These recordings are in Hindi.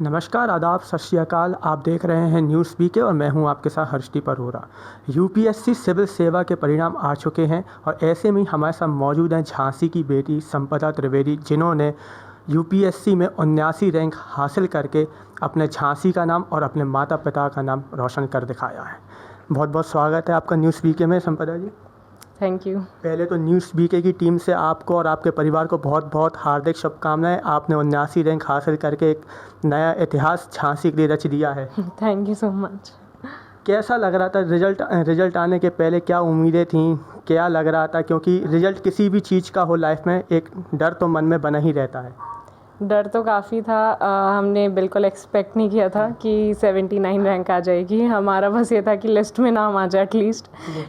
नमस्कार, आदाब, सत श्री अकाल। आप देख रहे हैं न्यूज़ पीके और मैं हूं आपके साथ हर्षदीप अरोरा। यूपीएससी सिविल सेवा के परिणाम आ चुके हैं और ऐसे में हमारे साथ मौजूद हैं झांसी की बेटी संपदा त्रिवेदी, जिन्होंने यूपीएससी में 79 रैंक हासिल करके अपने झांसी का नाम और अपने माता पिता का नाम रोशन कर दिखाया है। बहुत बहुत स्वागत है आपका न्यूज़ पीके में, संपदा जी। Thank you. पहले तो न्यूज़ बीके की टीम से आपको और आपके परिवार को बहुत बहुत हार्दिक शुभकामनाएं। आपने 79 रैंक हासिल करके एक नया इतिहास झांसी के लिए रच दिया है। Thank you so much. कैसा लग रहा था रिजल्ट आने के पहले? क्या उम्मीदें थीं, क्या लग रहा था? क्योंकि रिजल्ट किसी भी चीज़ का हो लाइफ में, एक डर तो मन में बना ही रहता है। डर तो काफ़ी था। हमने बिल्कुल एक्सपेक्ट नहीं किया था कि 79 रैंक आ जाएगी। हमारा बस ये था कि लिस्ट में नाम आ जाए एटलीस्ट,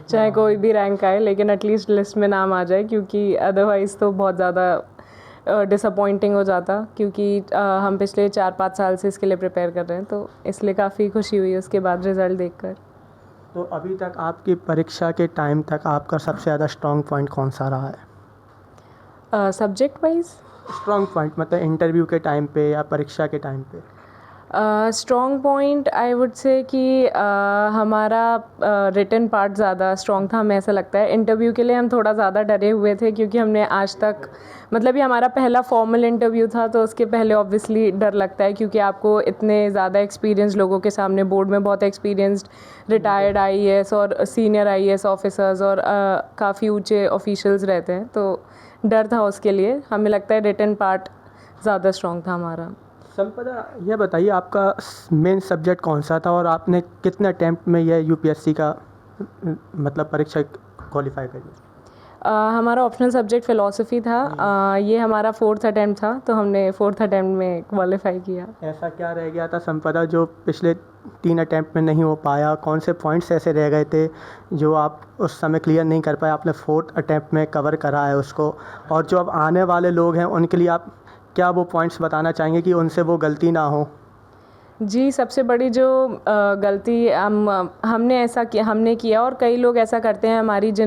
चाहे कोई भी रैंक आए लेकिन एटलीस्ट लिस्ट में नाम आ जाए, क्योंकि अदरवाइज़ तो बहुत ज़्यादा डिसअपॉइंटिंग हो जाता, क्योंकि हम पिछले 4-5 साल से इसके लिए प्रिपेयर कर रहे हैं, तो इसलिए काफ़ी खुशी हुई उसके बाद रिज़ल्ट देखकर। तो अभी तक आपकी परीक्षा के टाइम तक आपका सबसे ज़्यादा स्ट्रॉन्ग पॉइंट कौन सा रहा है? सब्जेक्ट वाइज स्ट्रॉन्ग पॉइंट मतलब इंटरव्यू के टाइम पे या परीक्षा के टाइम पे? Strong point I would say कि हमारा रिटन पार्ट ज़्यादा स्ट्रॉन्ग था, हमें ऐसा लगता है। इंटरव्यू के लिए हम थोड़ा ज़्यादा डरे हुए थे, क्योंकि हमने आज तक मतलब ये हमारा पहला फॉर्मल इंटरव्यू था, तो उसके पहले ऑब्वियसली डर लगता है, क्योंकि आपको इतने ज़्यादा एक्सपीरियंस लोगों के सामने, बोर्ड में बहुत एक्सपीरियंस्ड रिटायर्ड आईएएस और सीनियर आईएएस ऑफिसर्स और काफ़ी ऊँचे ऑफिशियल्स रहते हैं, तो डर था उसके लिए। हमें लगता है रिटन पार्ट ज़्यादा स्ट्रॉन्ग था हमारा। संपदा, ये बताइए आपका मेन सब्जेक्ट कौन सा था और आपने कितने अटैम्प्ट में यह यूपीएससी का मतलब परीक्षा क्वालिफाई करी? हमारा ऑप्शनल सब्जेक्ट फ़िलॉसफी था। ये हमारा 4th अटैम्प्ट था, तो हमने 4th अटैम्प्ट में क्वालिफाई किया। ऐसा क्या रह गया था संपदा जो पिछले 3 अटैम्प्ट में नहीं हो पाया? कौन से पॉइंट्स ऐसे रह गए थे जो आप उस समय क्लियर नहीं कर पाए? आपने 4th अटैम्प्ट में कवर करा है उसको, और जो अब आने वाले लोग हैं उनके लिए आप क्या वो पॉइंट्स बताना चाहेंगे कि उनसे वो गलती ना हो? जी, सबसे बड़ी जो गलती हमने किया, और कई लोग ऐसा करते हैं,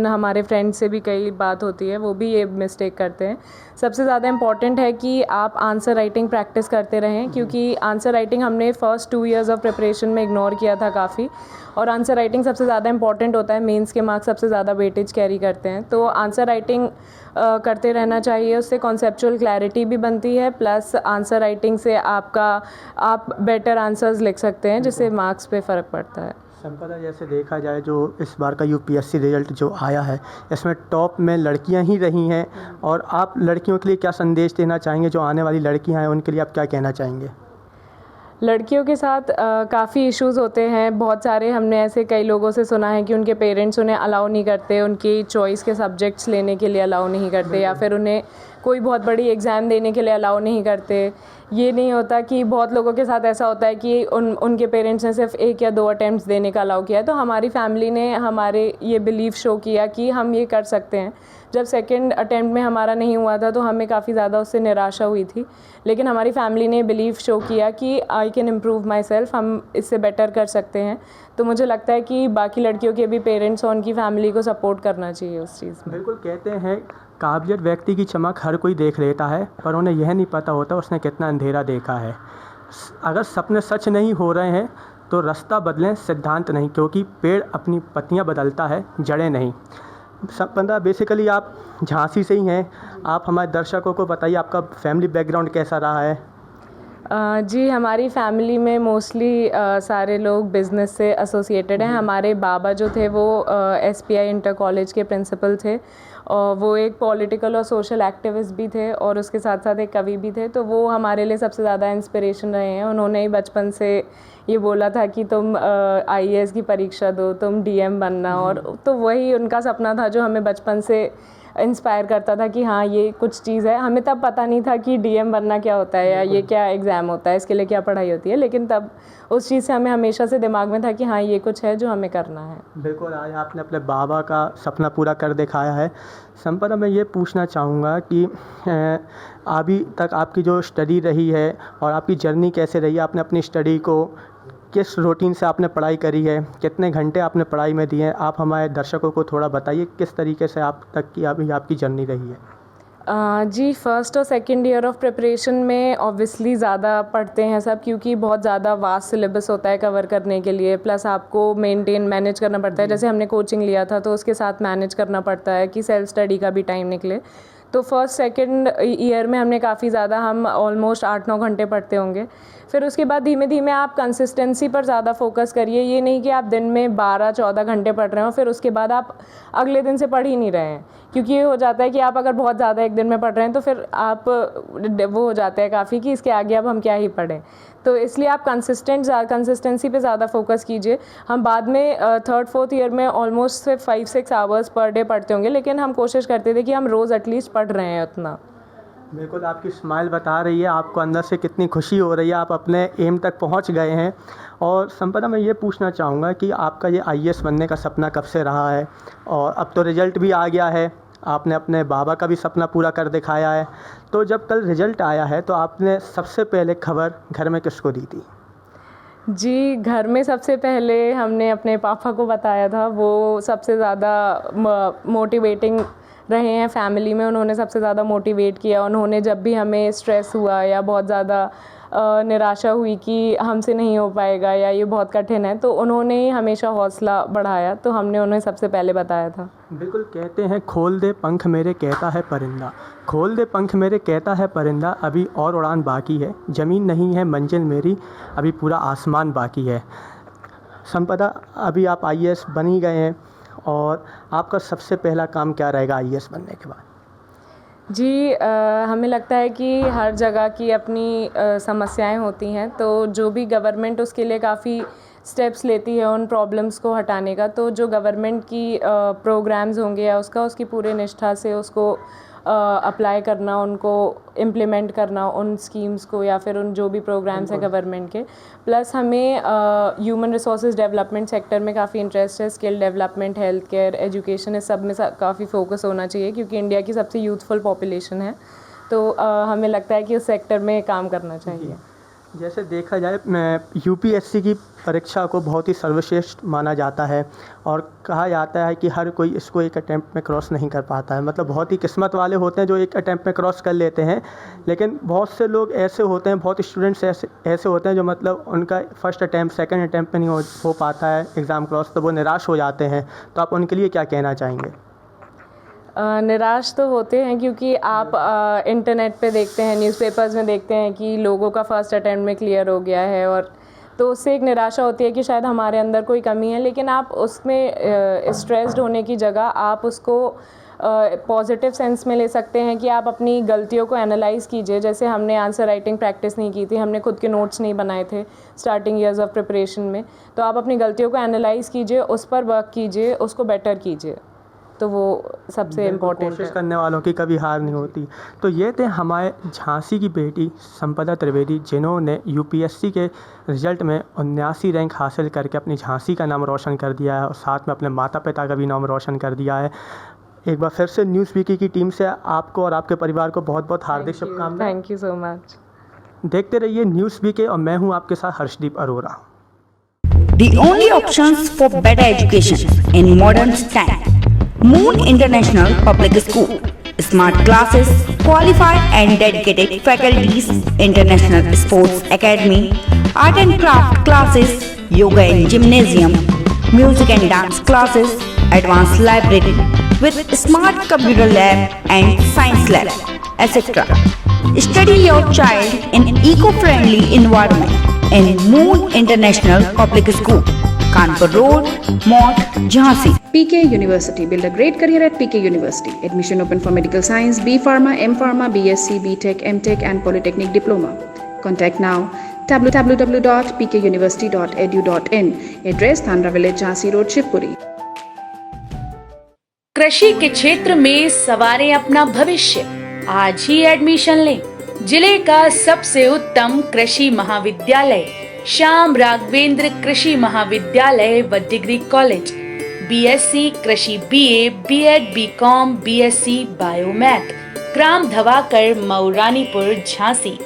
हमारे फ्रेंड्स से भी कई बात होती है, वो भी ये मिस्टेक करते हैं। सबसे ज़्यादा इम्पॉर्टेंट है कि आप आंसर राइटिंग प्रैक्टिस करते रहें, क्योंकि आंसर राइटिंग हमने फर्स्ट 2 ईयर्स ऑफ प्रिपरेशन में इग्नोर किया था काफ़ी, और आंसर राइटिंग सबसे ज़्यादा इंपॉर्टेंट होता है। मेंस के मार्क्स सबसे ज़्यादा वेटेज कैरी करते हैं, तो आंसर राइटिंग करते रहना चाहिए। उससे कॉन्सेप्चुअल क्लैरिटी भी बनती है, प्लस आंसर राइटिंग से आप बेटर आंसर्स लिख सकते हैं, जिससे मार्क्स पे फ़र्क पड़ता है। संपदा, जैसे देखा जाए जो इस बार का यूपीएससी रिजल्ट जो आया है, इसमें टॉप में लड़कियां ही रही हैं, और आप लड़कियों के लिए क्या संदेश देना चाहेंगे? जो आने वाली लड़कियां हैं उनके लिए आप क्या कहना चाहेंगे? लड़कियों के साथ काफ़ी इश्यूज़ होते हैं बहुत सारे। हमने ऐसे कई लोगों से सुना है कि उनके पेरेंट्स उन्हें अलाउ नहीं करते, उनकी चॉइस के सब्जेक्ट्स लेने के लिए अलाउ नहीं करते, या फिर उन्हें कोई बहुत बड़ी एग्ज़ाम देने के लिए अलाउ नहीं करते। ये नहीं होता कि बहुत लोगों के साथ ऐसा होता है कि उनके पेरेंट्स ने सिर्फ 1 या 2 अटैम्प्ट्स देने का अलाउ किया है। तो हमारी फैमिली ने हमारे ये बिलीव शो किया कि हम ये कर सकते हैं। जब 2nd अटैम्प्ट में हमारा नहीं हुआ था, तो हमें काफ़ी ज़्यादा उससे निराशा हुई थी, लेकिन हमारी फैमिली ने बिलीव शो किया कि I can improve my self, हम इससे बेटर कर सकते हैं। तो मुझे लगता है कि बाकी लड़कियों के भी पेरेंट्स और उनकी फैमिली को सपोर्ट करना चाहिए उस चीज़ में। बिल्कुल, कहते हैं काबिलियत व्यक्ति की चमक हर कोई देख लेता है, पर उन्हें यह नहीं पता होता उसने कितना अंधेरा देखा है। अगर सपने सच नहीं हो रहे हैं तो रास्ता बदलें, सिद्धांत नहीं, क्योंकि पेड़ अपनी पत्तियां बदलता है, जड़ें नहीं। संपदा, बेसिकली आप झांसी से ही हैं। आप हमारे दर्शकों को बताइए आपका फैमिली बैकग्राउंड कैसा रहा है? जी, हमारी फैमिली में मोस्टली सारे लोग बिज़नेस से एसोसिएटेड हैं। हमारे बाबा जो थे वो एसपीआई इंटर कॉलेज के प्रिंसिपल थे, और वो एक पॉलिटिकल और सोशल एक्टिविस्ट भी थे, और उसके साथ साथ एक कवि भी थे। तो वो हमारे लिए सबसे ज़्यादा इंस्पिरेशन रहे हैं। उन्होंने ही बचपन से ये बोला था कि तुम आईएएस की परीक्षा दो, तुम डीएम बनना, और तो वही उनका सपना था जो हमें बचपन से इंस्पायर करता था कि हाँ, ये कुछ चीज़ है। हमें तब पता नहीं था कि डीएम बनना क्या होता है, या ये क्या एग्ज़ाम होता है, इसके लिए क्या पढ़ाई होती है, लेकिन तब उस चीज़ से हमें हमेशा से दिमाग में था कि हाँ, ये कुछ है जो हमें करना है। बिल्कुल, आज आपने अपने बाबा का सपना पूरा कर दिखाया है। संपदा, मैं ये पूछना चाहूँगा कि अभी तक आपकी जो स्टडी रही है और आपकी जर्नी कैसे रही है? आपने अपनी स्टडी को किस रूटीन से आपने पढ़ाई करी है? कितने घंटे आपने पढ़ाई में दिए हैं? आप हमारे दर्शकों को थोड़ा बताइए किस तरीके से आप तक की अभी आपकी जर्नी रही है। जी फर्स्ट और सेकंड ईयर ऑफ प्रिपरेशन में ऑब्वियसली ज़्यादा पढ़ते हैं सब, क्योंकि बहुत ज़्यादा वास्ट सिलेबस होता है कवर करने के लिए, प्लस आपको मैनेज करना पड़ता है। जैसे हमने कोचिंग लिया था तो उसके साथ मैनेज करना पड़ता है कि सेल्फ स्टडी का भी टाइम निकले। तो फर्स्ट सेकंड ईयर में हमने काफ़ी ज़्यादा, हम ऑलमोस्ट 8-9 घंटे पढ़ते होंगे। फिर उसके बाद धीमे धीमे आप कंसिस्टेंसी पर ज़्यादा फोकस करिए। ये नहीं कि आप दिन में 12-14 घंटे पढ़ रहे हो फिर उसके बाद आप अगले दिन से पढ़ ही नहीं रहे हैं, क्योंकि ये हो जाता है कि आप अगर बहुत ज़्यादा एक दिन में पढ़ रहे हैं तो फिर आप वो हो जाता है काफ़ी कि इसके आगे अब हम क्या ही पढ़ें। तो इसलिए आप कंसिस्टेंसी पे ज़्यादा फोकस कीजिए। हम बाद में 3rd-4th ईयर में ऑलमोस्ट सिर्फ 5-6 आवर्स पर डे पढ़ते होंगे, लेकिन हम कोशिश करते थे कि हम रोज़ एटलीस्ट पढ़ रहे हैं उतना। बिल्कुल, आपकी स्माइल बता रही है आपको अंदर से कितनी खुशी हो रही है, आप अपने एम तक पहुंच गए हैं। और संपदा, मैं ये पूछना चाहूँगा कि आपका ये आईएएस बनने का सपना कब से रहा है? और अब तो रिज़ल्ट भी आ गया है, आपने अपने बाबा का भी सपना पूरा कर दिखाया है। तो जब कल रिज़ल्ट आया है तो आपने सबसे पहले खबर घर में किसको दी थी? जी, घर में सबसे पहले हमने अपने पापा को बताया था। वो सबसे ज़्यादा मोटिवेटिंग रहे हैं फैमिली में, उन्होंने सबसे ज़्यादा मोटिवेट किया। उन्होंने जब भी हमें स्ट्रेस हुआ या बहुत ज़्यादा निराशा हुई कि हमसे नहीं हो पाएगा या ये बहुत कठिन है, तो उन्होंने ही हमेशा हौसला बढ़ाया, तो हमने उन्हें सबसे पहले बताया था। बिल्कुल, कहते हैं खोल दे पंख मेरे कहता है परिंदा, खोल दे पंख मेरे कहता है परिंदा, अभी और उड़ान बाकी है, ज़मीन नहीं है मंजिल मेरी, अभी पूरा आसमान बाकी है। संपदा, अभी आप आईएएस बन ही गए हैं और आपका सबसे पहला काम क्या रहेगा आईएएस बनने के बाद? जी हमें लगता है कि हर जगह की अपनी समस्याएं होती हैं, तो जो भी गवर्नमेंट उसके लिए काफ़ी स्टेप्स लेती है उन प्रॉब्लम्स को हटाने का, तो जो गवर्नमेंट की प्रोग्राम्स होंगे या उसकी पूरे निष्ठा से उसको अप्लाई करना, उनको इम्प्लीमेंट करना उन स्कीम्स को या फिर उन जो भी प्रोग्राम्स हैं गवर्नमेंट के। प्लस हमें ह्यूमन रिसोर्सेज डेवलपमेंट सेक्टर में काफ़ी इंटरेस्ट है, skill development, health care, education, इस सब में काफ़ी फोकस होना चाहिए, क्योंकि इंडिया की सबसे यूथफुल पॉपुलेशन है। तो हमें लगता है कि उस सेक्टर में काम करना चाहिए। जैसे देखा जाए, यूपीएससी की परीक्षा को बहुत ही सर्वश्रेष्ठ माना जाता है और कहा जाता है कि हर कोई इसको एक अटैम्प्ट में क्रॉस नहीं कर पाता है। मतलब बहुत ही किस्मत वाले होते हैं जो एक अटैम्प्ट में क्रॉस कर लेते हैं, लेकिन बहुत से लोग ऐसे होते हैं, बहुत स्टूडेंट्स ऐसे होते हैं जो मतलब उनका फर्स्ट अटैम्प्ट, सेकंड अटैम्प्ट में नहीं हो पाता है एग्ज़ाम क्रॉस, तो वो निराश हो जाते हैं। तो आप उनके लिए क्या कहना चाहेंगे? निराश तो होते हैं, क्योंकि आप इंटरनेट पे देखते हैं, न्यूज़पेपर्स में देखते हैं कि लोगों का फर्स्ट अटेम्प्ट में क्लियर हो गया है, और तो उससे एक निराशा होती है कि शायद हमारे अंदर कोई कमी है। लेकिन आप उसमें स्ट्रेस्ड होने की जगह आप उसको पॉजिटिव सेंस में ले सकते हैं कि आप अपनी गलतियों को एनालाइज़ कीजिए। जैसे हमने आंसर राइटिंग प्रैक्टिस नहीं की थी, हमने खुद के नोट्स नहीं बनाए थे स्टार्टिंग ईयर्स ऑफ प्रिपरेशन में, तो आप अपनी गलतियों को एनालाइज़ कीजिए, उस पर वर्क कीजिए, उसको बेटर कीजिए, तो वो सबसे इम्पोर्टेंट है। कोशिश करने वालों की कभी हार नहीं होती। तो ये थे हमारे झांसी की बेटी संपदा त्रिवेदी, जिन्होंने यूपीएससी के रिज़ल्ट में 79 रैंक हासिल करके अपनी झांसी का नाम रोशन कर दिया है और साथ में अपने माता पिता का भी नाम रोशन कर दिया है। एक बार फिर से न्यूज़ वीकी की टीम से आपको और आपके परिवार को बहुत बहुत हार्दिक शुभकामनाएं। Thank you so much. देखते रहिए न्यूज़ वीके और मैं हूँ आपके साथ Harshdeep Arora. The only options for better education in modern time. Moon International Public School. Smart classes, qualified and dedicated faculties, international sports academy, art and craft classes, yoga and gymnasium, music and dance classes, advanced library with smart computer lab and science lab, etc. Study your child in eco-friendly environment in Moon International Public School, Kanpur Road, Mott, Jhansi. PK University. Build a great career at PK University. Admission open for medical science, B Pharma, M Pharma, BSc, BTech, MTech and Polytechnic Diploma. Contact now www.pkuniversity.edu.in. Address Thandra Village, Jhansi Road, Shivpuri. कृषि के क्षेत्र में सवारें अपना भविष्य, आज ही एडमिशन लें। जिले का सबसे उत्तम कृषि महाविद्यालय श्याम राघवेंद्र कृषि महाविद्यालय व डिग्री कॉलेज, बीएससी कृषि, BA, BEd, BCom, BSc biomath, ग्राम धवाकर, मऊरानीपुर, झांसी।